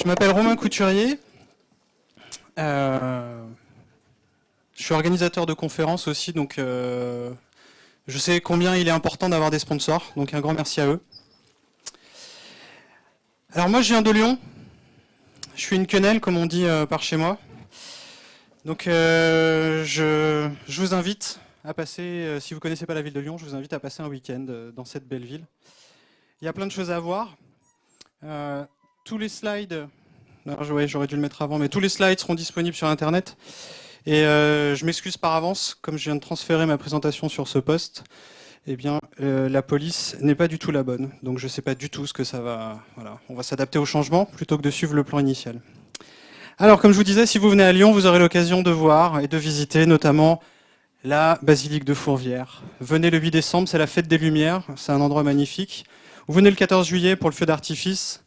Je m'appelle Romain Couturier. Je suis organisateur de conférences aussi, donc je sais combien il est important d'avoir des sponsors, donc un grand merci à eux. Alors moi je viens de Lyon, je suis une quenelle comme on dit par chez moi. Donc je vous invite à passer, si vous ne connaissez pas la ville de Lyon, je vous invite à passer un week-end dans cette belle ville. Il y a plein de choses à voir. Tous les slides, j'aurais dû le mettre avant, mais tous les slides seront disponibles sur Internet. Et je m'excuse par avance, comme je viens de transférer ma présentation sur ce poste, eh bien, la police n'est pas du tout la bonne. Donc je ne sais pas du tout ce que ça va... Voilà, on va s'adapter au changement plutôt que de suivre le plan initial. Alors, comme je vous disais, si vous venez à Lyon, vous aurez l'occasion de voir et de visiter notamment la basilique de Fourvière. Venez le 8 décembre, c'est la fête des Lumières, c'est un endroit magnifique. Vous venez le 14 juillet pour le feu d'artifice.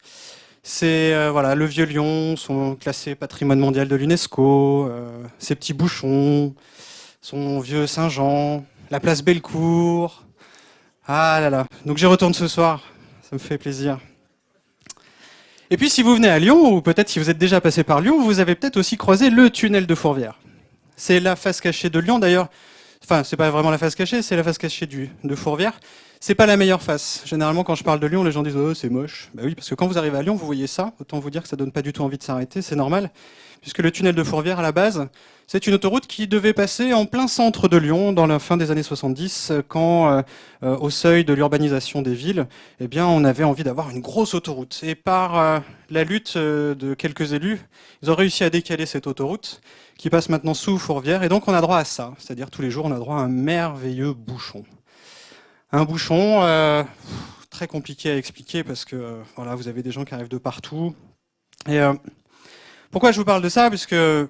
C'est voilà, le vieux Lyon, sont classés patrimoine mondial de l'UNESCO, ses petits bouchons, son vieux Saint-Jean, la place Bellecour. Ah là là, donc j'y retourne ce soir, ça me fait plaisir. Et puis si vous venez à Lyon, ou peut-être si vous êtes déjà passé par Lyon, vous avez peut-être aussi croisé le tunnel de Fourvière. C'est la face cachée de Lyon d'ailleurs, enfin c'est pas vraiment la face cachée, c'est la face cachée de Fourvière. C'est pas la meilleure face. Généralement, quand je parle de Lyon, les gens disent « Oh, c'est moche ». Bah oui, parce que quand vous arrivez à Lyon, vous voyez ça. Autant vous dire que ça donne pas du tout envie de s'arrêter, c'est normal. Puisque le tunnel de Fourvière, à la base, c'est une autoroute qui devait passer en plein centre de Lyon, dans la fin des années 70, quand, au seuil de l'urbanisation des villes, eh bien, on avait envie d'avoir une grosse autoroute. Et par la lutte de quelques élus, ils ont réussi à décaler cette autoroute, qui passe maintenant sous Fourvière. Et donc, on a droit à ça. C'est-à-dire, tous les jours, on a droit à un merveilleux bouchon. Un bouchon très compliqué à expliquer parce que voilà, vous avez des gens qui arrivent de partout. Et pourquoi je vous parle de ça? Parce que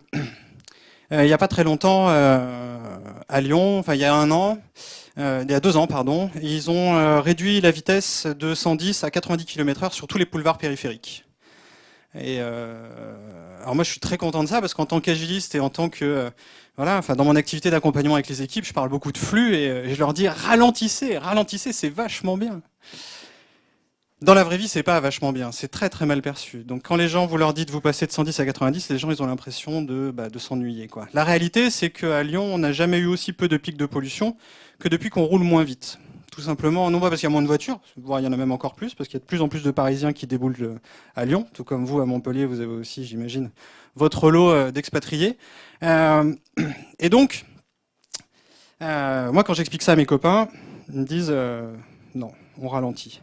il n'y a pas très longtemps à Lyon, enfin il y a un an, il y a 2 ans pardon, ils ont réduit la vitesse de 110 à 90 km/h sur tous les boulevards périphériques. Et alors moi je suis très content de ça parce qu'en tant qu'agiliste et en tant que voilà, enfin dans mon activité d'accompagnement avec les équipes, je parle beaucoup de flux et je leur dis ralentissez, ralentissez, c'est vachement bien. Dans la vraie vie, c'est pas vachement bien, c'est très très mal perçu. Donc quand les gens vous leur dites vous passez de 110 à 90, les gens ils ont l'impression de s'ennuyer quoi. La réalité, c'est qu'à Lyon, on n'a jamais eu aussi peu de pics de pollution que depuis qu'on roule moins vite. Tout simplement, non pas parce qu'il y a moins de voitures, voire il y en a même encore plus, parce qu'il y a de plus en plus de Parisiens qui déboulent à Lyon, tout comme vous à Montpellier, vous avez aussi, j'imagine, votre lot d'expatriés. Et donc, moi quand j'explique ça à mes copains, ils me disent non, on ralentit.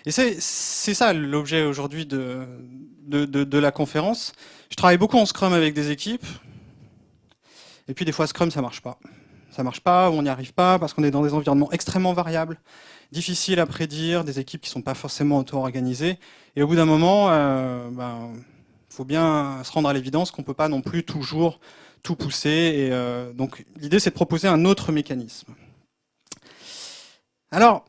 Et c'est ça l'objet aujourd'hui de la conférence. Je travaille beaucoup en Scrum avec des équipes, et puis des fois Scrum ça marche pas. Ça marche pas, ou on n'y arrive pas, parce qu'on est dans des environnements extrêmement variables, difficiles à prédire, des équipes qui sont pas forcément auto-organisées. Et au bout d'un moment, faut bien se rendre à l'évidence qu'on peut pas non plus toujours tout pousser. Et donc l'idée, c'est de proposer un autre mécanisme. Alors,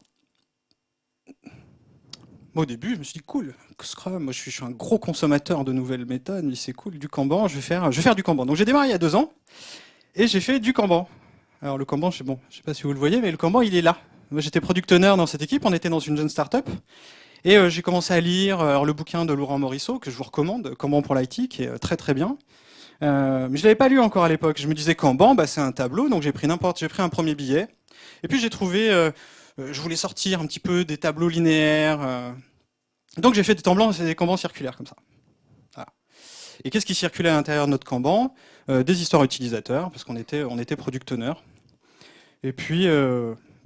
au début, je me suis dit, cool, Scrum, moi je suis un gros consommateur de nouvelles méthodes, mais c'est cool, du Kanban, je vais faire du Kanban. Donc j'ai démarré il y a 2 ans, et j'ai fait du Kanban. Alors le Kanban, je sais pas si vous le voyez, mais le Kanban, il est là. Moi, j'étais product owner dans cette équipe, on était dans une jeune start-up, et j'ai commencé à lire le bouquin de Laurent Morisseau, que je vous recommande, Kanban pour l'IT, qui est très très bien. Mais je l'avais pas lu encore à l'époque. Je me disais Kanban, c'est un tableau, donc j'ai pris un premier billet, et puis j'ai trouvé, je voulais sortir un petit peu des tableaux linéaires, donc j'ai fait des Kanban circulaires comme ça. Voilà. Et qu'est-ce qui circulait à l'intérieur de notre Kanban? Des histoires utilisateurs, parce qu'on était product owner. Et puis,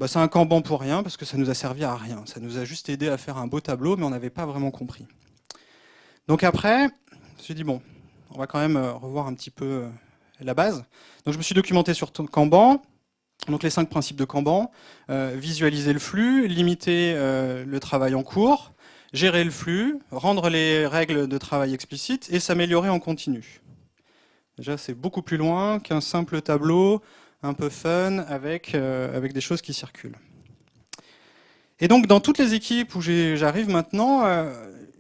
c'est un Kanban pour rien, parce que ça nous a servi à rien. Ça nous a juste aidé à faire un beau tableau, mais on n'avait pas vraiment compris. Donc après, j'ai dit, bon, on va quand même revoir un petit peu la base. Donc je me suis documenté sur Kanban, donc les 5 principes de Kanban, visualiser le flux, limiter le travail en cours, gérer le flux, rendre les règles de travail explicites et s'améliorer en continu. Déjà, c'est beaucoup plus loin qu'un simple tableau un peu fun avec des choses qui circulent. Et donc, dans toutes les équipes où j'arrive maintenant,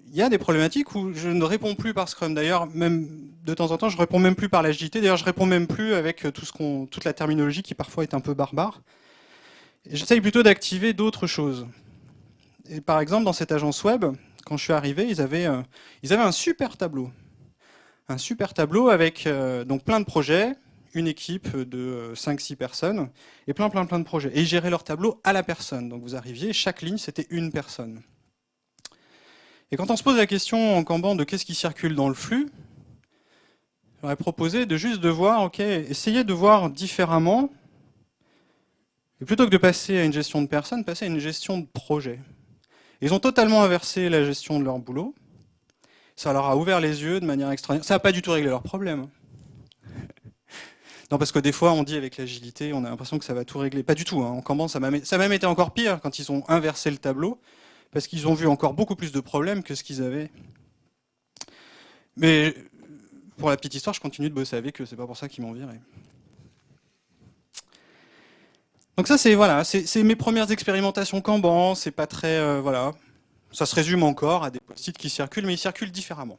il y a des problématiques où je ne réponds plus par Scrum. D'ailleurs, même de temps en temps, je réponds même plus par l'agilité. D'ailleurs, je réponds même plus avec toute la terminologie qui parfois est un peu barbare. J'essaye plutôt d'activer d'autres choses. Et par exemple, dans cette agence web, quand je suis arrivé, ils avaient un super tableau. Un super tableau avec donc plein de projets, une équipe de 5-6 personnes, et plein de projets. Et ils géraient leur tableau à la personne. Donc vous arriviez, chaque ligne, c'était une personne. Et quand on se pose la question en Kanban de qu'est-ce qui circule dans le flux, j'aurais proposé de juste de voir, ok, essayer de voir différemment, et plutôt que de passer à une gestion de personnes, passer à une gestion de projet. Ils ont totalement inversé la gestion de leur boulot. Ça leur a ouvert les yeux de manière extraordinaire. Ça n'a pas du tout réglé leurs problèmes. Non, parce que des fois, on dit avec l'agilité, on a l'impression que ça va tout régler. Pas du tout. Hein. En Kanban, ça a même été encore pire quand ils ont inversé le tableau, parce qu'ils ont vu encore beaucoup plus de problèmes que ce qu'ils avaient. Mais pour la petite histoire, je continue de bosser avec eux. C'est pas pour ça qu'ils m'ont viré. Donc ça, c'est voilà, c'est mes premières expérimentations Kanban. C'est pas très voilà. Ça se résume encore à des post-it qui circulent, mais ils circulent différemment.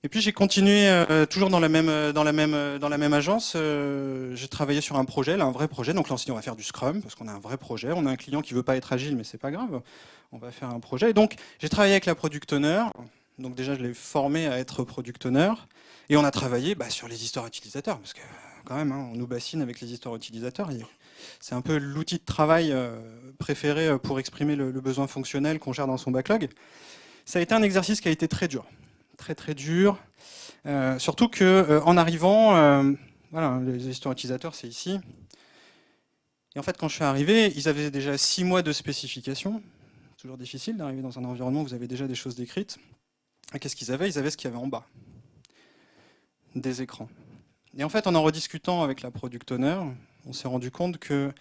Et puis j'ai continué toujours dans la même agence. J'ai travaillé sur un projet, là, un vrai projet. Donc là on s'est dit on va faire du Scrum parce qu'on a un vrai projet. On a un client qui veut pas être agile, mais c'est pas grave. On va faire un projet. Et donc j'ai travaillé avec la product owner. Donc déjà je l'ai formé à être product owner. Et on a travaillé sur les histoires utilisateurs parce que quand même on nous bassine avec les histoires utilisateurs. C'est un peu l'outil de travail préféré pour exprimer le besoin fonctionnel qu'on gère dans son backlog. Ça a été un exercice qui a été très dur. Très dur. Surtout que en arrivant, voilà, les histoires utilisateurs, c'est ici. Et en fait, quand je suis arrivé, ils avaient déjà 6 mois de spécification. Toujours difficile d'arriver dans un environnement où vous avez déjà des choses décrites. Et qu'est-ce qu'ils avaient? Ils avaient ce qu'il y avait en bas. Des écrans. Et en fait, en rediscutant avec la product owner, on s'est rendu compte que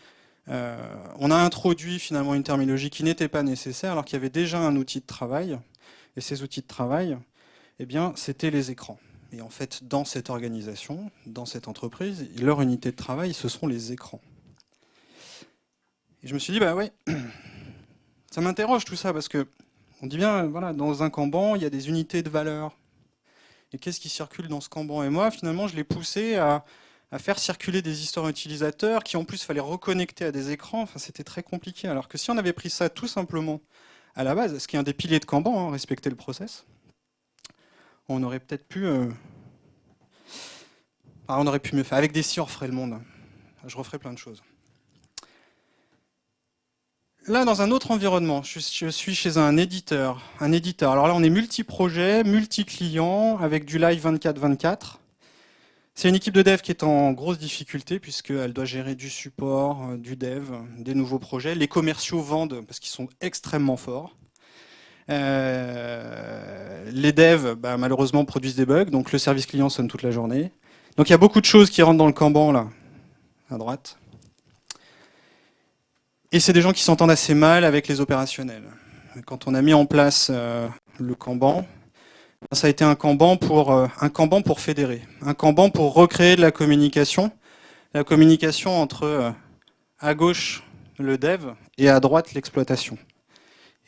on a introduit finalement une terminologie qui n'était pas nécessaire, alors qu'il y avait déjà un outil de travail. Et ces outils de travail, eh bien, c'était les écrans. Et en fait, dans cette organisation, dans cette entreprise, leur unité de travail, ce sont les écrans. Et je me suis dit, bah ouais, ça m'interroge tout ça, parce que on dit bien, voilà, dans un Kanban, il y a des unités de valeur. Et qu'est-ce qui circule dans ce Kanban? Et moi, finalement, je l'ai poussé à faire circuler des histoires utilisateurs qui, en plus, fallait reconnecter à des écrans. Enfin, c'était très compliqué. Alors que si on avait pris ça tout simplement à la base, ce qui est un des piliers de Kanban, hein, respecter le process, on aurait peut-être pu... on aurait pu mieux faire. Avec des si, on referait le monde. Je referais plein de choses. Là, dans un autre environnement, je suis chez un éditeur. Alors là, on est multi-projet, multi-client, avec du live 24/24. C'est une équipe de dev qui est en grosse difficulté, puisqu'elle doit gérer du support, du dev, des nouveaux projets. Les commerciaux vendent, parce qu'ils sont extrêmement forts. Les devs, malheureusement, produisent des bugs, donc le service client sonne toute la journée. Donc il y a beaucoup de choses qui rentrent dans le Kanban, là, à droite. Et c'est des gens qui s'entendent assez mal avec les opérationnels. Quand on a mis en place le Kanban, ça a été un Kanban pour fédérer, un Kanban pour recréer de la communication entre à gauche le dev et à droite l'exploitation.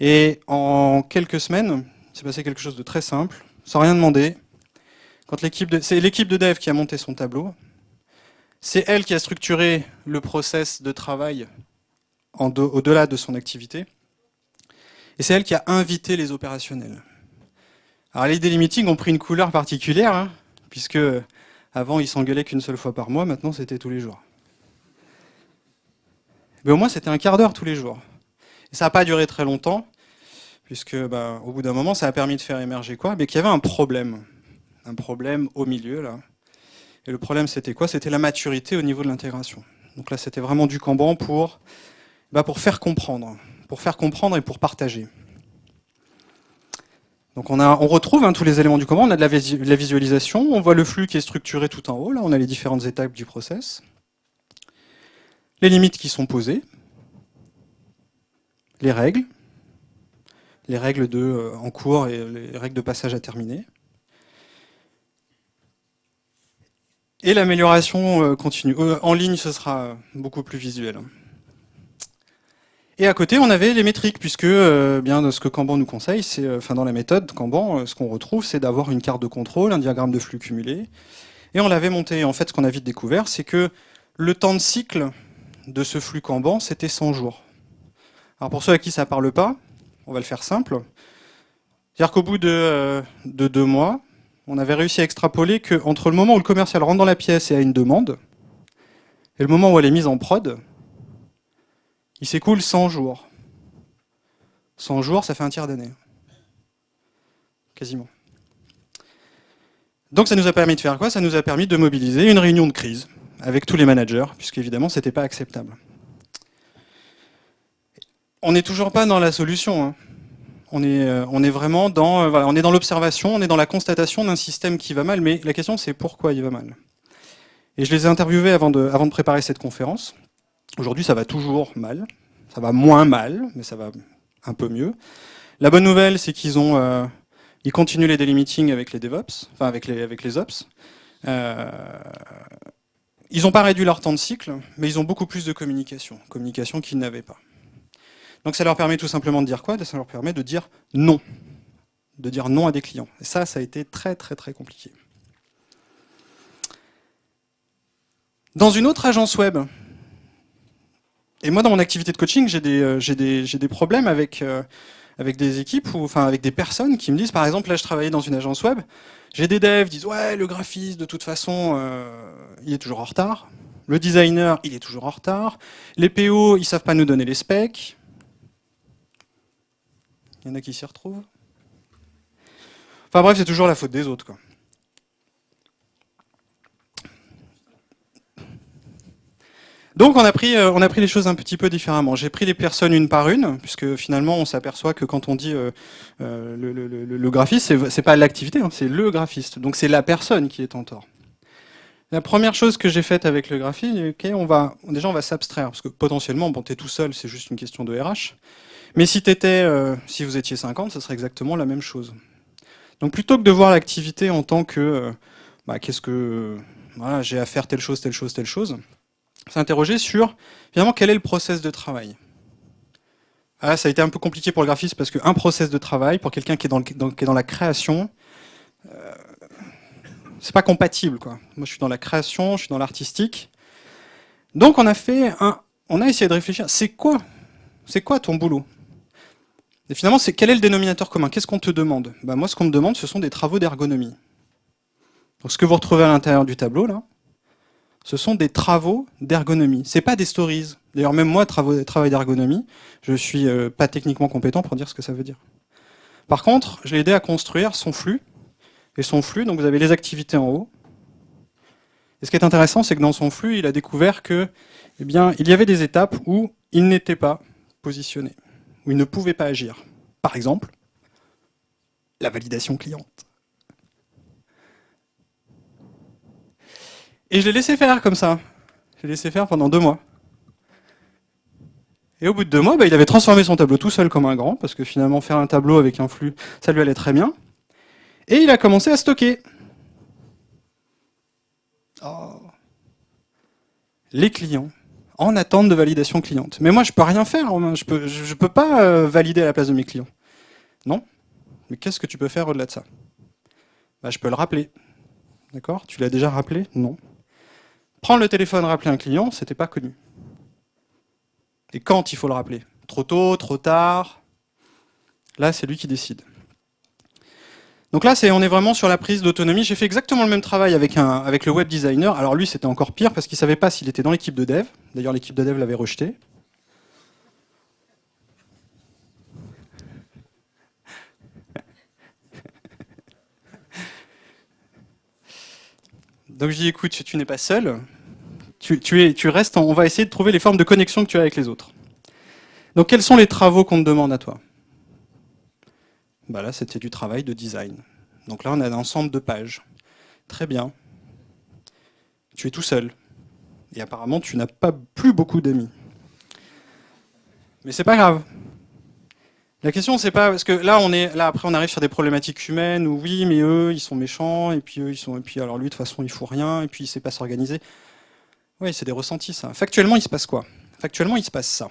Et en quelques semaines, il s'est passé quelque chose de très simple, sans rien demander. C'est l'équipe de dev qui a monté son tableau. C'est elle qui a structuré le process de travail au-delà de son activité. Et c'est elle qui a invité les opérationnels. Alors les daily meetings ont pris une couleur particulière, hein, puisque avant ils s'engueulaient qu'une seule fois par mois, maintenant c'était tous les jours. Mais au moins c'était un quart d'heure tous les jours. Et ça n'a pas duré très longtemps, puisque au bout d'un moment ça a permis de faire émerger quoi? Mais qu'il y avait un problème au milieu là. Et le problème c'était quoi? C'était la maturité au niveau de l'intégration. Donc là c'était vraiment du Kanban pour faire comprendre et pour partager. Donc on retrouve tous les éléments du Kanban, on a de la visualisation, on voit le flux qui est structuré tout en haut, là on a les différentes étapes du process, les limites qui sont posées, les règles en cours et les règles de passage à terminer, et l'amélioration continue. En ligne ce sera beaucoup plus visuel. Et à côté, on avait les métriques, puisque ce que Kanban nous conseille, c'est, dans la méthode Kanban, ce qu'on retrouve, c'est d'avoir une carte de contrôle, un diagramme de flux cumulé. Et on l'avait monté. En fait, ce qu'on a vite découvert, c'est que le temps de cycle de ce flux Kanban, c'était 100 jours. Alors pour ceux à qui ça ne parle pas, On va le faire simple. C'est-à-dire qu'au bout de 2 mois, on avait réussi à extrapoler qu'entre le moment où le commercial rentre dans la pièce et a une demande, et le moment où elle est mise en prod, il s'écoule 100 jours. 100 jours, ça fait un tiers d'année. Quasiment. Donc ça nous a permis de faire quoi? Ça nous a permis de mobiliser une réunion de crise avec tous les managers, puisqu'évidemment, ce n'était pas acceptable. On n'est toujours pas dans la solution. Hein. On est vraiment dans, voilà, on est dans l'observation, on est dans la constatation d'un système qui va mal, mais la question c'est pourquoi il va mal. Et je les ai interviewés avant de préparer cette conférence. Aujourd'hui, ça va toujours mal. Ça va moins mal, mais ça va un peu mieux. La bonne nouvelle, c'est qu'ils ils continuent les daily meetings avec les DevOps, enfin avec les Ops. Ils n'ont pas réduit leur temps de cycle, mais ils ont beaucoup plus de communication qu'ils n'avaient pas. Donc ça leur permet tout simplement de dire quoi? Ça leur permet de dire non. De dire non à des clients. Et ça a été très très très compliqué. Dans une autre agence web, et moi dans mon activité de coaching, j'ai des problèmes avec des équipes, enfin avec des personnes qui me disent, par exemple, là je travaillais dans une agence web, j'ai des devs qui disent ouais, le graphiste de toute façon il est toujours en retard, le designer il est toujours en retard, les PO ils savent pas nous donner les specs. Il y en a qui s'y retrouvent. Enfin bref, c'est toujours la faute des autres, quoi. Donc on a pris les choses un petit peu différemment. J'ai pris les personnes une par une, puisque finalement on s'aperçoit que quand on dit le graphiste, c'est pas l'activité, hein, c'est le graphiste. Donc c'est la personne qui est en tort. La première chose que j'ai faite avec le graphiste, okay, on va s'abstraire, parce que potentiellement, bon, t'es tout seul, c'est juste une question de RH. Mais si si vous étiez 50, ce serait exactement la même chose. Donc plutôt que de voir l'activité en tant que voilà, j'ai à faire telle chose, s'interroger sur finalement quel est le process de travail. Ah, ça a été un peu compliqué pour le graphiste parce qu'un process de travail, pour quelqu'un qui est dans la création, c'est pas compatible, quoi. Moi je suis dans la création, je suis dans l'artistique. Donc on a essayé de réfléchir, c'est quoi ton boulot? Et finalement, quel est le dénominateur commun? Qu'est-ce qu'on te demande? Moi, ce qu'on me demande, ce sont des travaux d'ergonomie. Donc, ce que vous retrouvez à l'intérieur du tableau, là, ce sont des travaux d'ergonomie. C'est pas des stories. D'ailleurs, même moi, travail d'ergonomie, je suis pas techniquement compétent pour dire ce que ça veut dire. Par contre, je l'ai aidé à construire son flux. Et son flux, donc vous avez les activités en haut. Et ce qui est intéressant, c'est que dans son flux, il a découvert que, il y avait des étapes où il n'était pas positionné, où il ne pouvait pas agir. Par exemple, la validation cliente. Et je l'ai laissé faire comme ça. Je l'ai laissé faire pendant 2 mois. Et au bout de 2 mois, il avait transformé son tableau tout seul comme un grand, parce que finalement, faire un tableau avec un flux, ça lui allait très bien. Et il a commencé à stocker. Oh. Les clients, en attente de validation cliente. Mais moi, je peux rien faire. Je peux pas valider à la place de mes clients. Non. Mais qu'est-ce que tu peux faire au-delà de ça? Je peux le rappeler. D'accord? Tu l'as déjà rappelé? Non. Prendre le téléphone, rappeler un client, c'était pas connu. Et quand il faut le rappeler? Trop tôt, trop tard? Là, c'est lui qui décide. Donc là, on est vraiment sur la prise d'autonomie. J'ai fait exactement le même travail avec le web designer. Alors lui, c'était encore pire parce qu'il ne savait pas s'il était dans l'équipe de dev. D'ailleurs, l'équipe de dev l'avait rejeté. Donc je dis, écoute, tu n'es pas seul. Tu restes. On va essayer de trouver les formes de connexion que tu as avec les autres. Donc quels sont les travaux qu'on te demande à toi? Là, c'était du travail de design. Donc là, on a un ensemble de pages. Très bien. Tu es tout seul. Et apparemment, tu n'as pas plus beaucoup d'amis. Mais c'est pas grave. La question, c'est pas parce que là, après, on arrive sur des problématiques humaines où oui, mais eux, ils sont méchants, et puis eux, et puis alors lui, de toute façon, il faut rien, et puis il sait pas s'organiser. Oui, c'est des ressentis, ça. Factuellement, il se passe quoi? Factuellement, il se passe ça.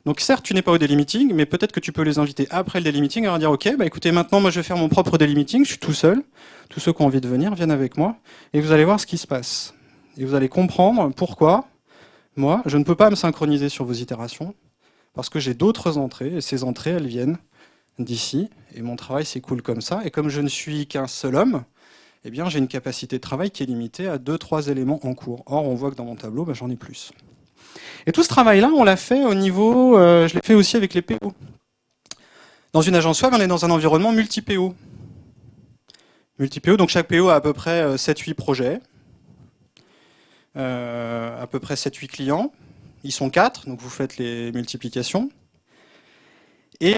Donc certes, tu n'es pas au daily meeting, mais peut-être que tu peux les inviter après le daily meeting à leur dire ok, écoutez, maintenant moi je vais faire mon propre daily meeting, je suis tout seul, tous ceux qui ont envie de venir viennent avec moi, et vous allez voir ce qui se passe. Et vous allez comprendre pourquoi, moi, je ne peux pas me synchroniser sur vos itérations, parce que j'ai d'autres entrées, et ces entrées, elles viennent d'ici, et mon travail s'écoule comme ça. Et comme je ne suis qu'un seul homme, eh bien, j'ai une capacité de travail qui est limitée à 2-3 éléments en cours. Or, on voit que dans mon tableau, j'en ai plus. Et tout ce travail-là, on l'a fait au niveau, je l'ai fait aussi avec les PO. Dans une agence web, on est dans un environnement multi-PO. Multi-PO, donc chaque PO a à peu près 7-8 projets, à peu près 7-8 clients. Ils sont 4, donc vous faites les multiplications. Et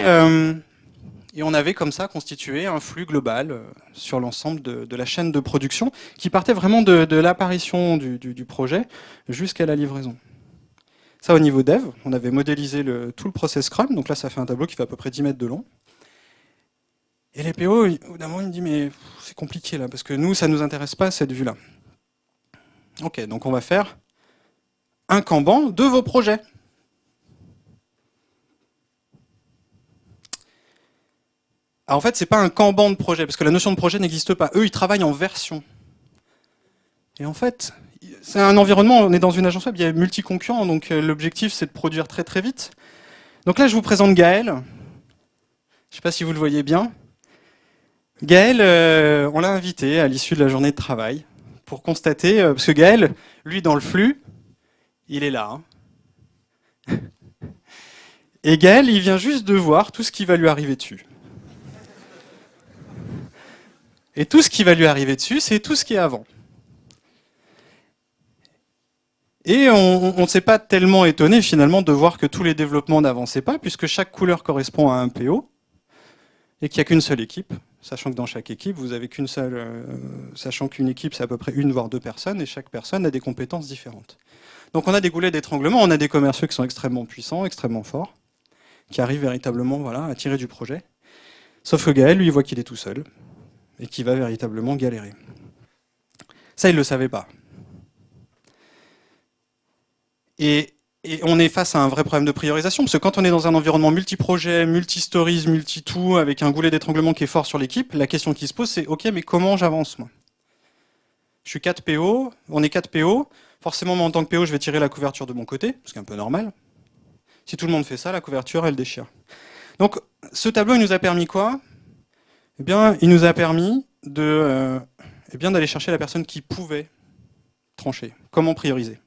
on avait comme ça constitué un flux global sur l'ensemble de la chaîne de production qui partait vraiment de l'apparition du projet jusqu'à la livraison. Ça, au niveau dev, on avait modélisé tout le process Scrum. Donc là, ça fait un tableau qui fait à peu près 10 mètres de long. Et les PO, au bout d'un moment, ils me disent « mais c'est compliqué là, parce que nous, ça ne nous intéresse pas cette vue-là. » Ok, donc on va faire un Kanban de vos projets. Alors en fait, c'est pas un Kanban de projet, parce que la notion de projet n'existe pas. Eux, ils travaillent en version. Et en fait, c'est un environnement, on est dans une agence web, il y a multi-concurrents, donc l'objectif, c'est de produire très très vite. Donc là, je vous présente Gaël. Je ne sais pas si vous le voyez bien. Gaël, on l'a invité à l'issue de la journée de travail pour constater, parce que Gaël, lui, dans le flux, il est là. Et Gaël, il vient juste de voir tout ce qui va lui arriver dessus. Et tout ce qui va lui arriver dessus, c'est tout ce qui est avant. Et on ne s'est pas tellement étonné finalement de voir que tous les développements n'avançaient pas, puisque chaque couleur correspond à un PO, et qu'il n'y a qu'une seule équipe, sachant que dans chaque équipe, vous avez qu'une seule, sachant qu'une équipe, c'est à peu près 1 voire 2 personnes, et chaque personne a des compétences différentes. Donc on a des goulets d'étranglement, on a des commerciaux qui sont extrêmement puissants, extrêmement forts, qui arrivent véritablement voilà, à tirer du projet. Sauf que Gaël, lui, il voit qu'il est tout seul, et qu'il va véritablement galérer. Ça, il ne le savait pas. Et on est face à un vrai problème de priorisation, parce que quand on est dans un environnement multi-projet, multi-stories, multi-tout, avec un goulet d'étranglement qui est fort sur l'équipe, la question qui se pose, c'est « Ok, mais comment j'avance, moi ?» Je suis 4 PO, on est 4 PO, forcément, moi, en tant que PO, je vais tirer la couverture de mon côté, ce qui est un peu normal. Si tout le monde fait ça, la couverture, elle déchire. Donc, ce tableau, il nous a permis quoi? Eh bien, il nous a permis d'aller chercher la personne qui pouvait trancher. Comment prioriser?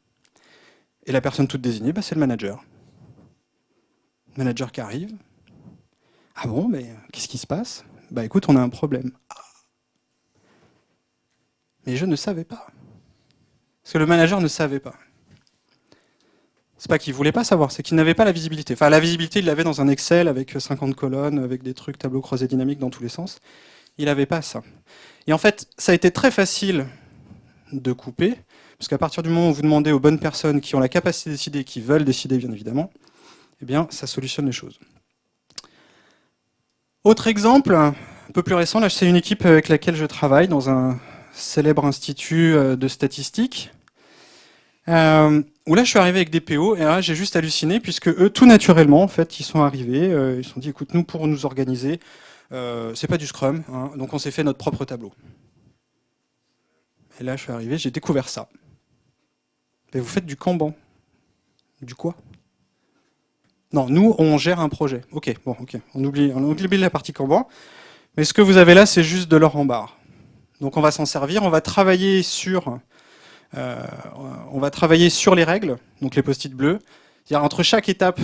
Et la personne toute désignée, c'est le manager. Le manager qui arrive. Ah bon, mais qu'est-ce qui se passe? Bah écoute, on a un problème. Mais je ne savais pas. Parce que le manager ne savait pas. C'est pas qu'il voulait pas savoir, c'est qu'il n'avait pas la visibilité. Enfin, la visibilité, il l'avait dans un Excel avec 50 colonnes, avec des trucs, tableaux croisés dynamiques dans tous les sens. Il n'avait pas ça. Et en fait, ça a été très facile de couper, parce qu'à partir du moment où vous demandez aux bonnes personnes qui ont la capacité de décider, qui veulent décider bien évidemment, eh bien ça solutionne les choses. Autre exemple, un peu plus récent, là c'est une équipe avec laquelle je travaille dans un célèbre institut de statistiques, où là je suis arrivé avec des PO, et là j'ai juste halluciné, puisque eux, tout naturellement, en fait, ils sont arrivés, ils se sont dit, écoute, nous pour nous organiser, c'est pas du Scrum, hein, donc on s'est fait notre propre tableau. Et là je suis arrivé, j'ai découvert ça. Mais vous faites du Kanban. Du quoi? Non, nous, on gère un projet. Ok, bon, ok. On oublie la partie Kanban. Mais ce que vous avez là, c'est juste de l'or en barre. Donc on va s'en servir, on va travailler sur les règles, donc les post-it bleus. C'est-à-dire entre chaque étape,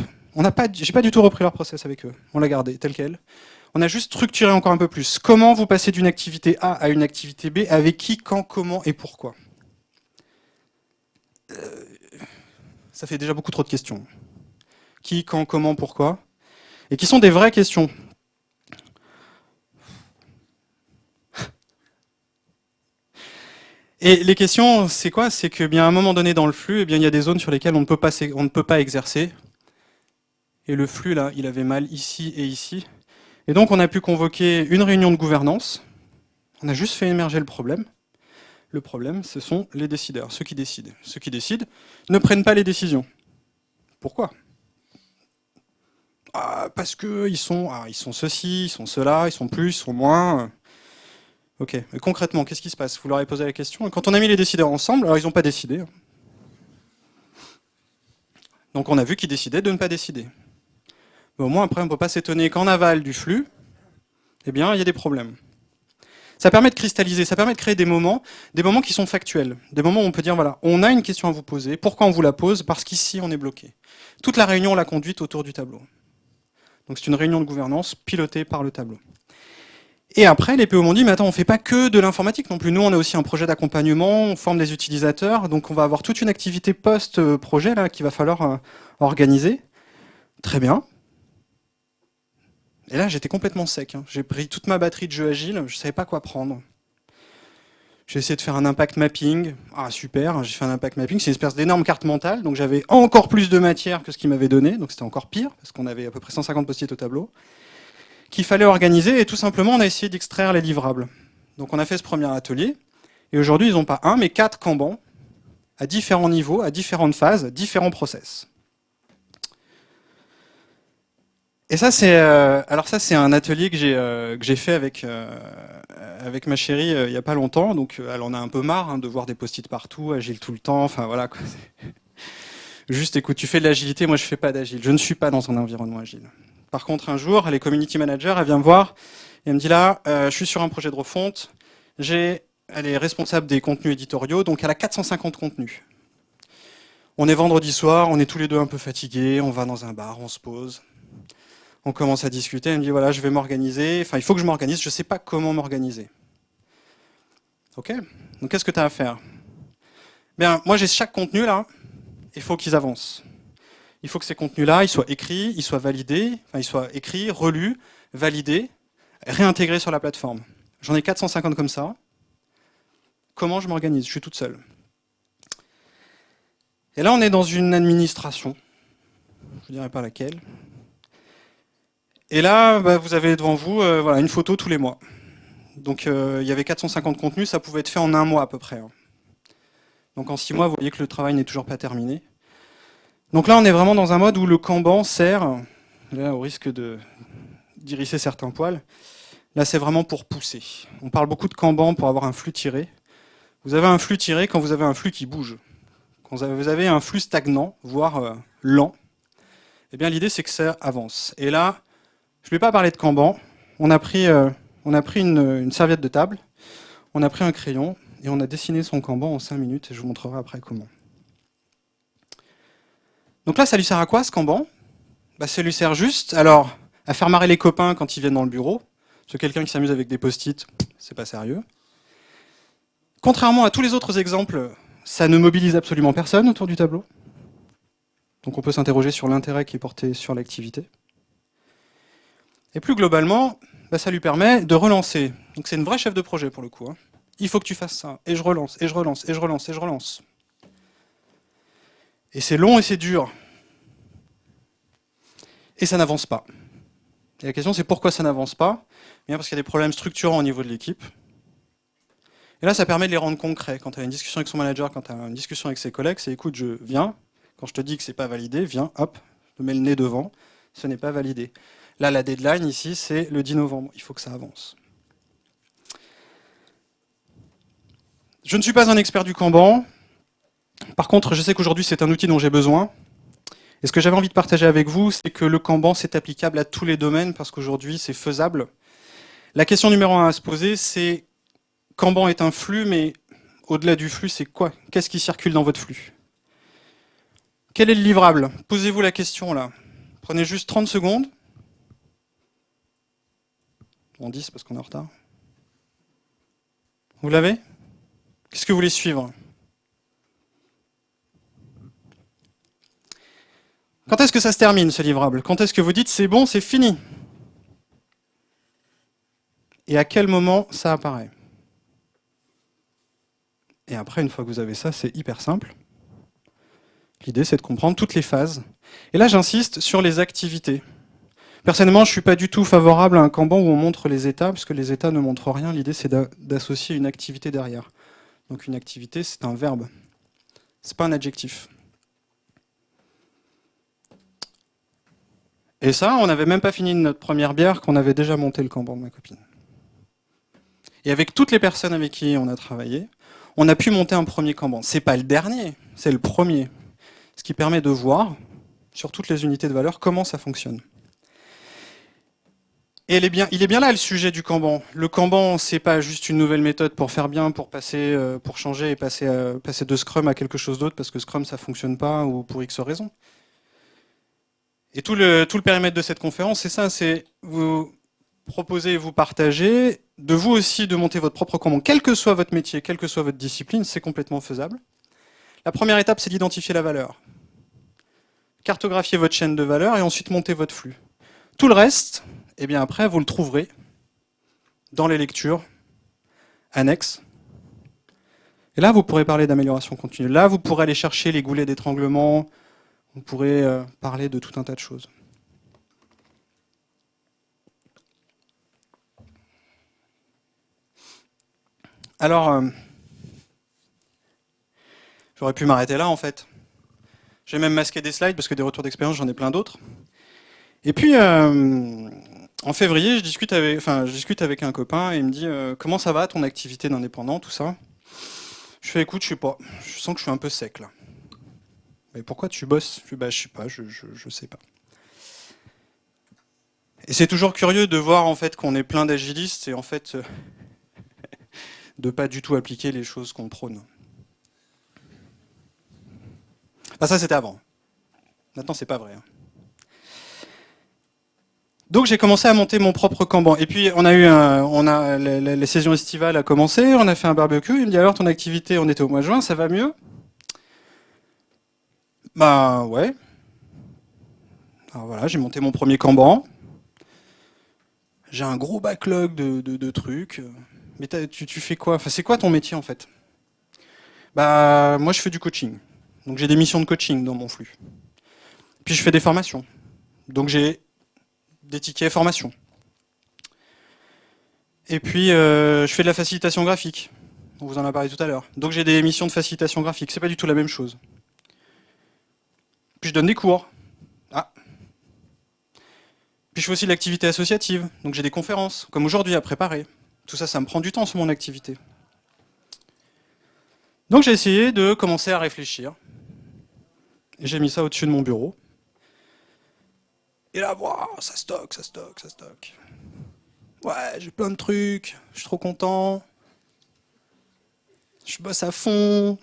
j'ai pas du tout repris leur process avec eux. On l'a gardé tel quel. On a juste structuré encore un peu plus. Comment vous passez d'une activité A à une activité B, avec qui, quand, comment et pourquoi? Ça fait déjà beaucoup trop de questions. Qui, quand, comment, pourquoi? Et qui sont des vraies questions. Et les questions, c'est quoi? C'est que bien à un moment donné dans le flux, il y a des zones sur lesquelles on ne peut pas exercer. Et le flux, là, il avait mal ici et ici. Et donc, on a pu convoquer une réunion de gouvernance. On a juste fait émerger le problème. Le problème, ce sont les décideurs, ceux qui décident. Ceux qui décident ne prennent pas les décisions. Pourquoi? Parce qu'ils sont ceci, ils sont cela, ils sont plus, ils sont moins. Ok, mais concrètement, qu'est-ce qui se passe? Vous leur avez posé la question. Et quand on a mis les décideurs ensemble, alors ils n'ont pas décidé. Donc on a vu qu'ils décidaient de ne pas décider. Mais au moins, après, on ne peut pas s'étonner qu'en aval du flux, eh bien, il y a des problèmes. Ça permet de cristalliser, ça permet de créer des moments qui sont factuels, des moments où on peut dire, voilà, on a une question à vous poser, pourquoi on vous la pose? Parce qu'ici, on est bloqué. Toute la réunion, on l'a conduite autour du tableau. Donc c'est une réunion de gouvernance pilotée par le tableau. Et après, les PO m'ont dit, mais attends, on ne fait pas que de l'informatique non plus. Nous, on a aussi un projet d'accompagnement, on forme des utilisateurs, donc on va avoir toute une activité post-projet là qu'il va falloir organiser. Très bien. Et là, j'étais complètement sec. J'ai pris toute ma batterie de jeu agile, je ne savais pas quoi prendre. J'ai essayé de faire un impact mapping. Ah, super, j'ai fait un impact mapping. C'est une espèce d'énorme carte mentale, donc j'avais encore plus de matière que ce qu'il m'avait donné, donc c'était encore pire, parce qu'on avait à peu près 150 post-it au tableau, qu'il fallait organiser, et tout simplement, on a essayé d'extraire les livrables. Donc on a fait ce premier atelier, et aujourd'hui, ils n'ont pas un, mais 4 Kanban, à différents niveaux, à différentes phases, différents process. Et ça, c'est un atelier que j'ai fait avec ma chérie il n'y a pas longtemps. Donc, elle en a un peu marre de voir des post-it partout, agile tout le temps. Enfin voilà, quoi. Juste, écoute, tu fais de l'agilité, moi je fais pas d'agile. Je ne suis pas dans un environnement agile. Par contre, un jour, elle est community manager, elle vient me voir et elle me dit là, je suis sur un projet de refonte. Elle est responsable des contenus éditoriaux, donc elle a 450 contenus. On est vendredi soir, on est tous les deux un peu fatigués, on va dans un bar, on se pose. On commence à discuter, elle me dit voilà, je vais m'organiser, enfin il faut que je m'organise, je ne sais pas comment m'organiser. Ok, donc qu'est-ce que tu as à faire? Bien, moi j'ai chaque contenu là, il faut qu'ils avancent. Il faut que ces contenus-là, ils soient écrits, ils soient validés, enfin ils soient écrits, relus, validés, réintégrés sur la plateforme. J'en ai 450 comme ça. Comment je m'organise? Je suis toute seule. Et là on est dans une administration, je ne dirais pas laquelle. Et là, vous avez devant vous voilà, une photo tous les mois. Donc il y avait 450 contenus, ça pouvait être fait en un mois à peu près. Donc en 6 mois, vous voyez que le travail n'est toujours pas terminé. Donc là, on est vraiment dans un mode où le Kanban sert, là, au risque d'hérisser certains poils, là c'est vraiment pour pousser. On parle beaucoup de Kanban pour avoir un flux tiré. Vous avez un flux tiré quand vous avez un flux qui bouge. Quand vous avez un flux stagnant, voire lent, eh bien l'idée c'est que ça avance. Et là, je ne vais pas parler de Kanban, on a pris une serviette de table, on a pris un crayon et on a dessiné son Kanban en 5 minutes et je vous montrerai après comment. Donc là, ça lui sert à quoi ce Kanban? Ça lui sert juste alors à faire marrer les copains quand ils viennent dans le bureau. Parce que quelqu'un qui s'amuse avec des post-it, c'est pas sérieux. Contrairement à tous les autres exemples, ça ne mobilise absolument personne autour du tableau. Donc on peut s'interroger sur l'intérêt qui est porté sur l'activité. Et plus globalement, ça lui permet de relancer. Donc c'est une vraie chef de projet pour le coup. Il faut que tu fasses ça. Et je relance, et je relance, et je relance, et je relance. Et c'est long et c'est dur. Et ça n'avance pas. Et la question c'est pourquoi ça n'avance pas? Bien parce qu'il y a des problèmes structurants au niveau de l'équipe. Et là ça permet de les rendre concrets. Quand tu as une discussion avec son manager, quand tu as une discussion avec ses collègues, c'est écoute, je viens. Quand je te dis que c'est pas validé, viens, hop, je mets le nez devant. Ce n'est pas validé. Là, la deadline ici, c'est le 10 novembre. Il faut que ça avance. Je ne suis pas un expert du Kanban. Par contre, je sais qu'aujourd'hui, c'est un outil dont j'ai besoin. Et ce que j'avais envie de partager avec vous, c'est que le Kanban, c'est applicable à tous les domaines parce qu'aujourd'hui, c'est faisable. La question numéro 1 à se poser, c'est Kanban est un flux, mais au-delà du flux, c'est quoi? Qu'est-ce qui circule dans votre flux? Quel est le livrable? Posez-vous la question là. Prenez juste 30 secondes. Bon, 10 parce qu'on est en retard. Vous l'avez? Qu'est-ce que vous voulez suivre? Quand est-ce que ça se termine, ce livrable? Quand est-ce que vous dites c'est bon, c'est fini? Et à quel moment ça apparaît? Et après, une fois que vous avez ça, c'est hyper simple. L'idée, c'est de comprendre toutes les phases. Et là, j'insiste sur les activités. Personnellement, je ne suis pas du tout favorable à un Kanban où on montre les états, parce que les états ne montrent rien. L'idée, c'est d'associer une activité derrière. Donc une activité, c'est un verbe. C'est pas un adjectif. Et ça, on n'avait même pas fini notre première bière qu'on avait déjà monté le Kanban de ma copine. Et avec toutes les personnes avec qui on a travaillé, on a pu monter un premier Kanban. C'est pas le dernier, c'est le premier. Ce qui permet de voir, sur toutes les unités de valeur, comment ça fonctionne. Et il est bien là le sujet du Kanban. Le Kanban, c'est pas juste une nouvelle méthode pour faire bien, pour passer, pour changer et passer de Scrum à quelque chose d'autre parce que Scrum ça fonctionne pas ou pour X raisons. Et tout le périmètre de cette conférence, c'est ça, c'est vous proposer, vous partager, de vous aussi de monter votre propre Kanban, quel que soit votre métier, quelle que soit votre discipline, c'est complètement faisable. La première étape, c'est d'identifier la valeur. Cartographier votre chaîne de valeur et ensuite monter votre flux. Tout le reste, eh bien après, vous le trouverez dans les lectures annexes. Et là, vous pourrez parler d'amélioration continue. Là, vous pourrez aller chercher les goulets d'étranglement. Vous pourrez parler de tout un tas de choses. Alors, j'aurais pu m'arrêter là, en fait. J'ai même masqué des slides, parce que des retours d'expérience, j'en ai plein d'autres. Et puis, en février, je discute avec un copain, et il me dit comment ça va, ton activité d'indépendant, tout ça. Je fais, écoute, je sens que je suis un peu sec, là. Mais pourquoi tu bosses? Je fais, bah, je sais pas, je sais pas. Et c'est toujours curieux de voir, en fait, qu'on est plein d'agilistes, et en fait, de pas du tout appliquer les choses qu'on prône. Enfin, ça, c'était avant. Maintenant, c'est pas vrai. Donc j'ai commencé à monter mon propre Kanban. Et puis la saison estivale a commencé, on a fait un barbecue. Il me dit alors ton activité, on était au mois de juin, ça va mieux? Bah ouais. Alors voilà, j'ai monté mon premier Kanban. J'ai un gros backlog de trucs. Mais tu fais quoi? Enfin, c'est quoi ton métier en fait? Bah moi je fais du coaching. Donc j'ai des missions de coaching dans mon flux. Puis je fais des formations. Donc j'ai des tickets formation. Et puis, je fais de la facilitation graphique. On vous en a parlé tout à l'heure. Donc j'ai des missions de facilitation graphique. C'est pas du tout la même chose. Puis je donne des cours. Ah. Puis je fais aussi de l'activité associative. Donc j'ai des conférences, comme aujourd'hui, à préparer. Tout ça, ça me prend du temps sur mon activité. Donc j'ai essayé de commencer à réfléchir. Et j'ai mis ça au-dessus de mon bureau. Et là, wow, ça stocke. Ouais, j'ai plein de trucs, je suis trop content. Je bosse à fond.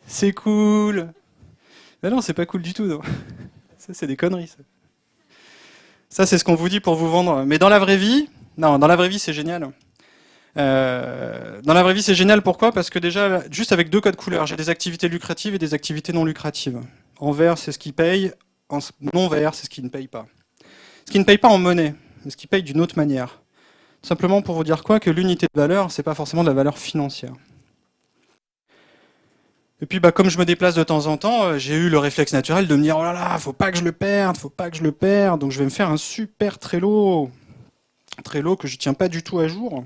C'est cool. Mais non, c'est pas cool du tout. Non. Ça, c'est des conneries. Ça, c'est ce qu'on vous dit pour vous vendre. Mais dans la vraie vie, non, dans la vraie vie, c'est génial. Dans la vraie vie, c'est génial. Pourquoi? Parce que déjà, juste avec 2 codes couleurs, j'ai des activités lucratives et des activités non lucratives. En vert, c'est ce qui paye. En non vert, c'est ce qui ne paye pas. Ce qui ne paye pas en monnaie, mais ce qui paye d'une autre manière. Simplement pour vous dire quoi? Que l'unité de valeur, c'est pas forcément de la valeur financière. Et puis, comme je me déplace de temps en temps, j'ai eu le réflexe naturel de me dire, oh là là, faut pas que je le perde, donc je vais me faire un super Trello que je tiens pas du tout à jour.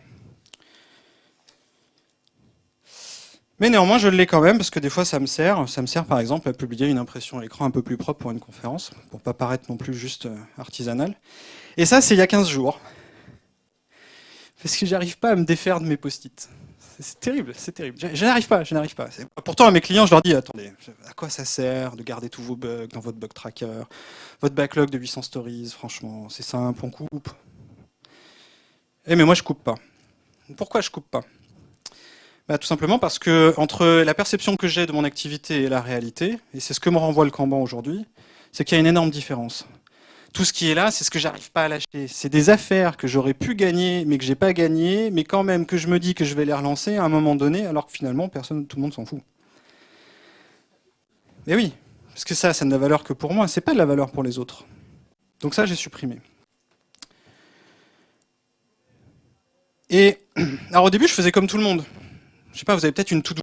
Mais néanmoins, je l'ai quand même, parce que des fois, ça me sert par exemple à publier une impression à l'écran un peu plus propre pour une conférence, pour pas paraître non plus juste artisanal. Et ça, c'est il y a 15 jours. Parce que j'arrive pas à me défaire de mes post-it. C'est terrible, c'est terrible. Je n'arrive pas. Pourtant, à mes clients, je leur dis, attendez, à quoi ça sert de garder tous vos bugs dans votre bug tracker, votre backlog de 800 stories, franchement, c'est simple, on coupe. Eh mais moi, je coupe pas. Pourquoi je coupe pas? Tout simplement parce que entre la perception que j'ai de mon activité et la réalité, et c'est ce que me renvoie le Kanban aujourd'hui, c'est qu'il y a une énorme différence. Tout ce qui est là, c'est ce que j'arrive pas à lâcher. C'est des affaires que j'aurais pu gagner, mais que j'ai pas gagné, mais quand même que je me dis que je vais les relancer à un moment donné, alors que finalement, tout le monde s'en fout. Mais oui, parce que ça n'a de la valeur que pour moi, c'est pas de la valeur pour les autres. Donc ça, j'ai supprimé. Et alors au début, je faisais comme tout le monde. Je sais pas, vous avez peut-être une to-do.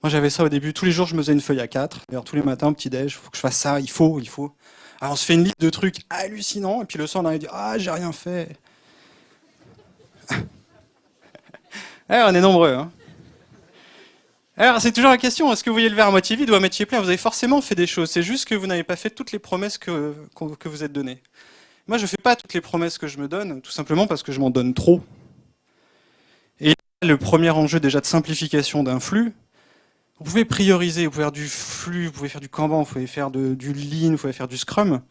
Moi, j'avais ça au début. Tous les jours, je me faisais une feuille A4. D'ailleurs, tous les matins, au petit-déj, il faut que je fasse ça, il faut. Alors, on se fait une liste de trucs hallucinants, et puis le soir, on arrive à dire, ah, j'ai rien fait. On est nombreux. Hein. Alors, c'est toujours la question, est-ce que vous voyez le verre à moitié vide ou à moitié plein? Vous avez forcément fait des choses, c'est juste que vous n'avez pas fait toutes les promesses que vous êtes données. Moi, je ne fais pas toutes les promesses que je me donne, tout simplement parce que je m'en donne trop. Et le premier enjeu déjà de simplification d'un flux, vous pouvez prioriser, vous pouvez faire du flux, vous pouvez faire du Kanban, vous pouvez faire du Lean, vous pouvez faire du Scrum.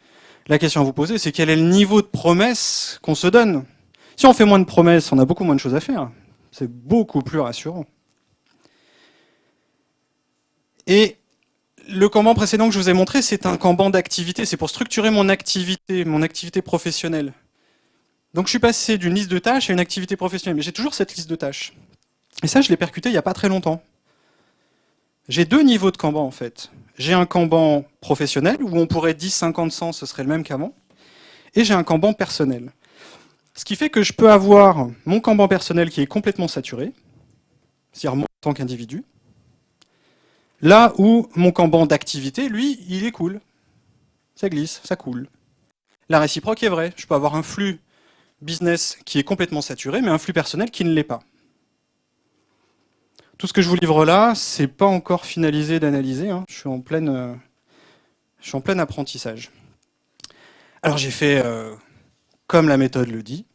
La question à vous poser, c'est quel est le niveau de promesse qu'on se donne? Si on fait moins de promesses, on a beaucoup moins de choses à faire. C'est beaucoup plus rassurant. Et le Kanban précédent que je vous ai montré, c'est un Kanban d'activité. C'est pour structurer mon activité professionnelle. Donc je suis passé d'une liste de tâches à une activité professionnelle. Mais j'ai toujours cette liste de tâches. Et ça, je l'ai percuté il n'y a pas très longtemps. J'ai deux niveaux de Kanban, en fait. J'ai un Kanban professionnel, où on pourrait 10, 50, 100, ce serait le même qu'avant. Et j'ai un Kanban personnel. Ce qui fait que je peux avoir mon Kanban personnel qui est complètement saturé, c'est-à-dire moi en tant qu'individu, là où mon Kanban d'activité, lui, il est cool. Ça glisse, ça coule. La réciproque est vraie. Je peux avoir un flux business qui est complètement saturé, mais un flux personnel qui ne l'est pas. Tout ce que je vous livre là, c'est pas encore finalisé d'analyser. Hein. Je suis en plein apprentissage. Alors j'ai fait comme la méthode le dit.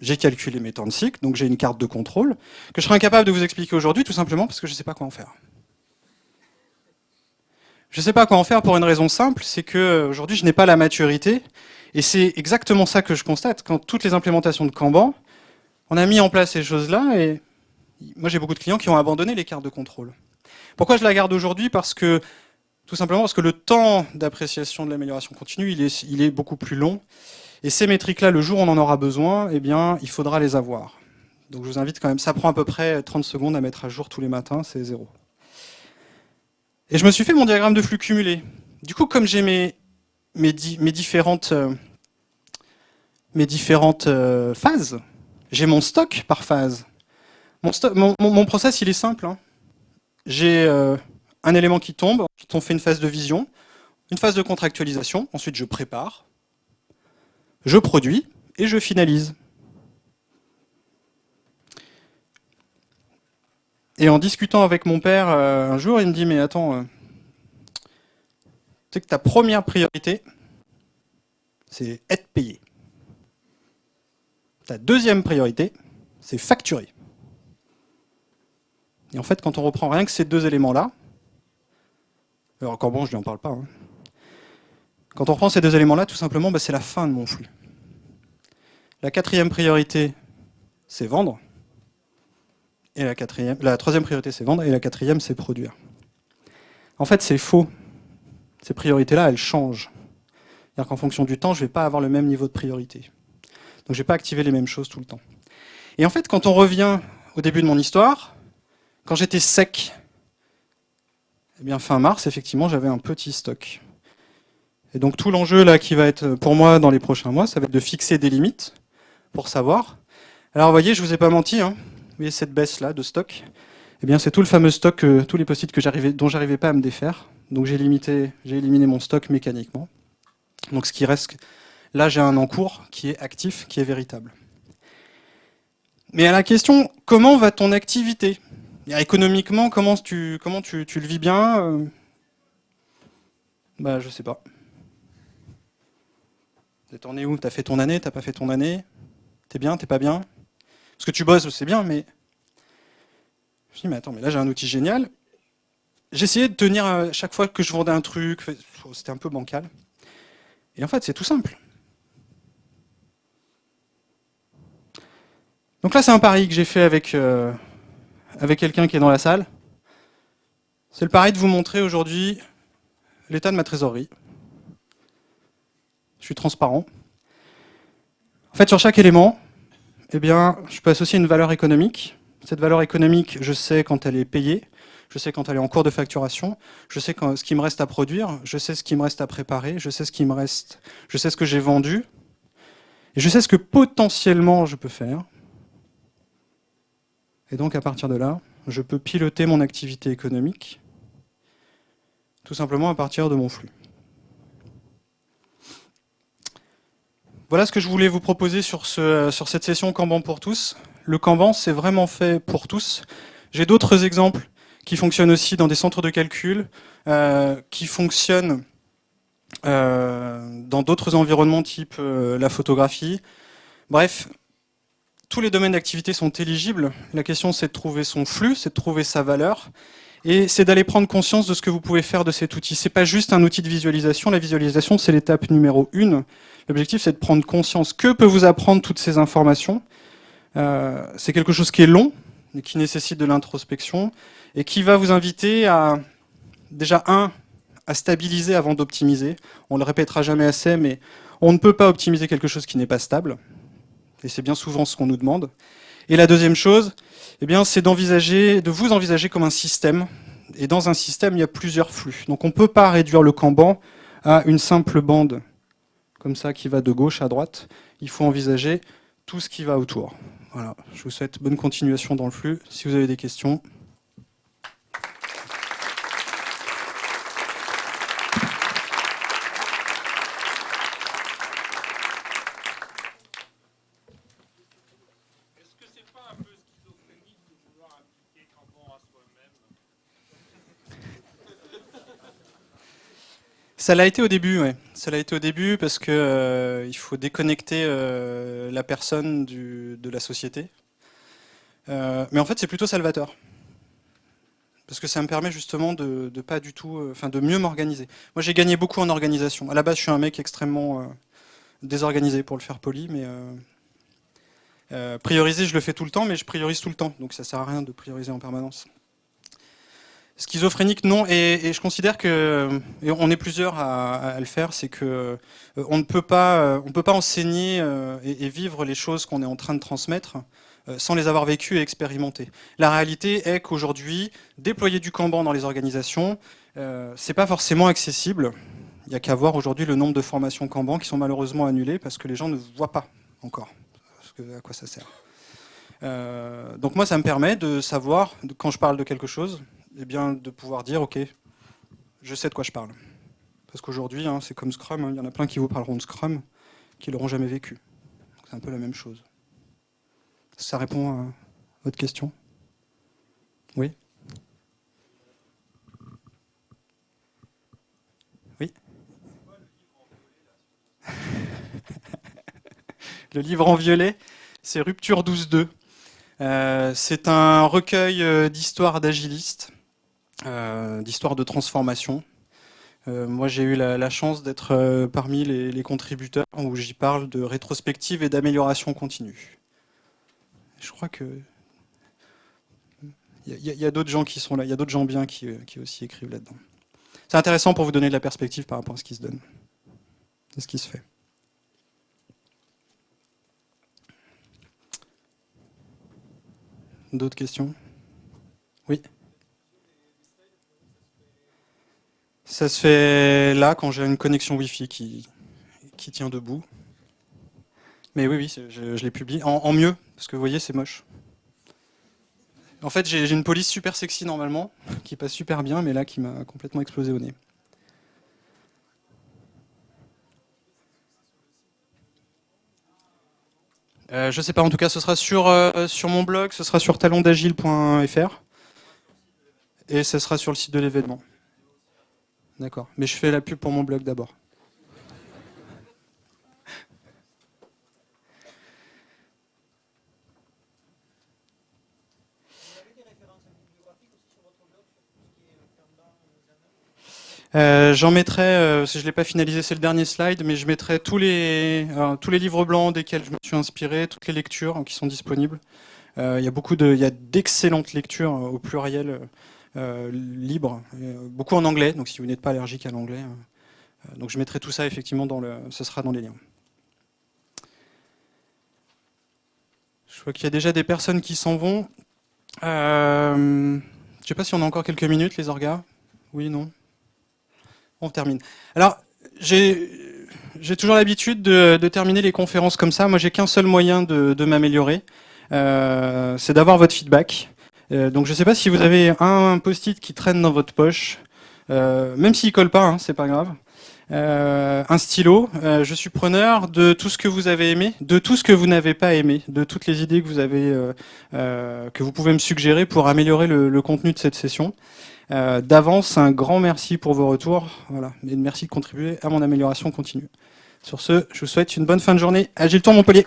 J'ai calculé mes temps de cycle, donc j'ai une carte de contrôle que je serai incapable de vous expliquer aujourd'hui, tout simplement parce que je ne sais pas quoi en faire. Je ne sais pas quoi en faire pour une raison simple, c'est que aujourd'hui je n'ai pas la maturité, et c'est exactement ça que je constate quand toutes les implémentations de Kanban, on a mis en place ces choses-là, et moi j'ai beaucoup de clients qui ont abandonné les cartes de contrôle. Pourquoi je la garde aujourd'hui? Tout simplement parce que le temps d'appréciation de l'amélioration continue, il est beaucoup plus long. Et ces métriques-là, le jour où on en aura besoin, eh bien, il faudra les avoir. Donc je vous invite quand même, ça prend à peu près 30 secondes à mettre à jour tous les matins, c'est 0. Et je me suis fait mon diagramme de flux cumulé. Du coup, comme j'ai mes différentes phases, j'ai mon stock par phase. Mon process, il est simple. Hein. J'ai un élément qui tombe, ensuite on fait une phase de vision, une phase de contractualisation, ensuite je prépare, je produis et je finalise. Et en discutant avec mon père un jour, il me dit « Mais attends, tu sais que ta première priorité, c'est être payé. Ta deuxième priorité, c'est facturer. » Et en fait, quand on reprend rien que ces deux éléments-là, alors encore bon, je ne lui en parle pas, hein. Quand on reprend ces deux éléments-là, tout simplement, c'est la fin de mon flux. La quatrième priorité, c'est vendre. Et la troisième priorité, c'est vendre. Et la quatrième, c'est produire. En fait, c'est faux. Ces priorités-là, elles changent. C'est-à-dire qu'en fonction du temps, je ne vais pas avoir le même niveau de priorité. Donc je ne vais pas activer les mêmes choses tout le temps. Et en fait, quand on revient au début de mon histoire, quand j'étais sec, eh bien fin mars, effectivement, j'avais un petit stock. Et donc tout l'enjeu là qui va être pour moi dans les prochains mois, ça va être de fixer des limites pour savoir. Alors vous voyez, je vous ai pas menti, hein. Vous voyez cette baisse là de stock, eh bien c'est tout le fameux stock, tous les post-it dont j'arrivais pas à me défaire. Donc j'ai éliminé mon stock mécaniquement. Donc ce qui reste, là j'ai un encours qui est actif, qui est véritable. Mais à la question, comment va ton activité? Économiquement, comment tu le vis bien? Je sais pas. T'en es où? T'as fait ton année? T'as pas fait ton année? T'es bien? T'es pas bien? Parce que tu bosses, c'est bien, mais... Je me dis, mais attends, mais là j'ai un outil génial. J'essayais de tenir à chaque fois que je vendais un truc, c'était un peu bancal. Et en fait, c'est tout simple. Donc là, c'est un pari que j'ai fait avec quelqu'un qui est dans la salle. C'est le pari de vous montrer aujourd'hui l'état de ma trésorerie. Je suis transparent. En fait, sur chaque élément, eh bien, je peux associer une valeur économique. Cette valeur économique, je sais quand elle est payée, je sais quand elle est en cours de facturation, je sais ce qu'il me reste à produire, je sais ce qu'il me reste à préparer, je sais ce qu'il me reste, je sais ce que j'ai vendu, et je sais ce que potentiellement je peux faire. Et donc, à partir de là, je peux piloter mon activité économique, tout simplement à partir de mon flux. Voilà ce que je voulais vous proposer sur cette session Kanban pour tous. Le Kanban, c'est vraiment fait pour tous. J'ai d'autres exemples qui fonctionnent aussi dans des centres de calcul, qui fonctionnent dans d'autres environnements type la photographie. Bref, tous les domaines d'activité sont éligibles. La question, c'est de trouver son flux, c'est de trouver sa valeur. Et c'est d'aller prendre conscience de ce que vous pouvez faire de cet outil. C'est pas juste un outil de visualisation. La visualisation, c'est l'étape numéro 1. L'objectif, c'est de prendre conscience. Que peut vous apprendre toutes ces informations? C'est quelque chose qui est long, et qui nécessite de l'introspection, et qui va vous inviter à, déjà, à stabiliser avant d'optimiser. On le répétera jamais assez, mais on ne peut pas optimiser quelque chose qui n'est pas stable. Et c'est bien souvent ce qu'on nous demande. Et la deuxième chose, eh bien, c'est de vous envisager comme un système. Et dans un système, il y a plusieurs flux. Donc on ne peut pas réduire le Kanban à une simple bande comme ça qui va de gauche à droite. Il faut envisager tout ce qui va autour. Voilà. Je vous souhaite bonne continuation dans le flux. Si vous avez des questions. Ça l'a été au début, ouais. Ça l'a été au début parce que il faut déconnecter la personne de la société. Mais en fait, c'est plutôt salvateur. Parce que ça me permet justement de pas du tout, de mieux m'organiser. Moi, j'ai gagné beaucoup en organisation. À la base, je suis un mec extrêmement désorganisé, pour le faire poli, mais prioriser, je le fais tout le temps, mais je priorise tout le temps. Donc ça sert à rien de prioriser en permanence. Schizophrénique, non, et je considère que, et on est plusieurs à le faire, c'est que on ne peut pas enseigner et vivre les choses qu'on est en train de transmettre sans les avoir vécues et expérimentées. La réalité est qu'aujourd'hui, déployer du Kanban dans les organisations, c'est pas forcément accessible. Il n'y a qu'à voir aujourd'hui le nombre de formations Kanban qui sont malheureusement annulées parce que les gens ne voient pas encore à quoi ça sert. Donc moi, ça me permet de savoir, quand je parle de quelque chose, eh bien, de pouvoir dire, ok, je sais de quoi je parle. Parce qu'aujourd'hui, c'est comme Scrum, il y en a plein qui vous parleront de Scrum, qui l'auront jamais vécu. C'est un peu la même chose. Ça répond à votre question? Oui? Oui? Le livre en violet, c'est Rupture 12.2. C'est un recueil d'histoires d'agilistes, d'histoires de transformation. Moi, j'ai eu la chance d'être parmi les contributeurs où j'y parle de rétrospective et d'amélioration continue. Je crois que il y a d'autres gens qui sont là, il y a d'autres gens bien qui aussi écrivent là-dedans. C'est intéressant pour vous donner de la perspective par rapport à ce qui se donne, à ce qui se fait. D'autres questions? Oui. Ça se fait là, quand j'ai une connexion Wi-Fi qui tient debout. Mais oui, je l'ai publié en mieux, parce que vous voyez, c'est moche. En fait, j'ai une police super sexy normalement, qui passe super bien, mais là, qui m'a complètement explosé au nez. Je sais pas, en tout cas, ce sera sur mon blog, ce sera sur talondagile.fr, et ce sera sur le site de l'événement. D'accord, mais je fais la pub pour mon blog d'abord. J'en mettrai, si je ne l'ai pas finalisé, c'est le dernier slide, mais je mettrai tous les livres blancs desquels je me suis inspiré, toutes les lectures qui sont disponibles. Il y a d'excellentes lectures au pluriel libres, beaucoup en anglais, donc si vous n'êtes pas allergique à l'anglais. Donc je mettrai tout ça effectivement ce sera dans les liens. Je vois qu'il y a déjà des personnes qui s'en vont. Je ne sais pas si on a encore quelques minutes, les orgas. Oui, non? On termine. Alors, j'ai toujours l'habitude de terminer les conférences comme ça. Moi, j'ai qu'un seul moyen de m'améliorer, c'est d'avoir votre feedback. Donc, je ne sais pas si vous avez un post-it qui traîne dans votre poche, même s'il colle pas, c'est pas grave. Un stylo. Je suis preneur de tout ce que vous avez aimé, de tout ce que vous n'avez pas aimé, de toutes les idées que vous avez, que vous pouvez me suggérer pour améliorer le contenu de cette session. D'avance, un grand merci pour vos retours, voilà, et merci de contribuer à mon amélioration continue. Sur ce, je vous souhaite une bonne fin de journée. Agile Tour Montpellier.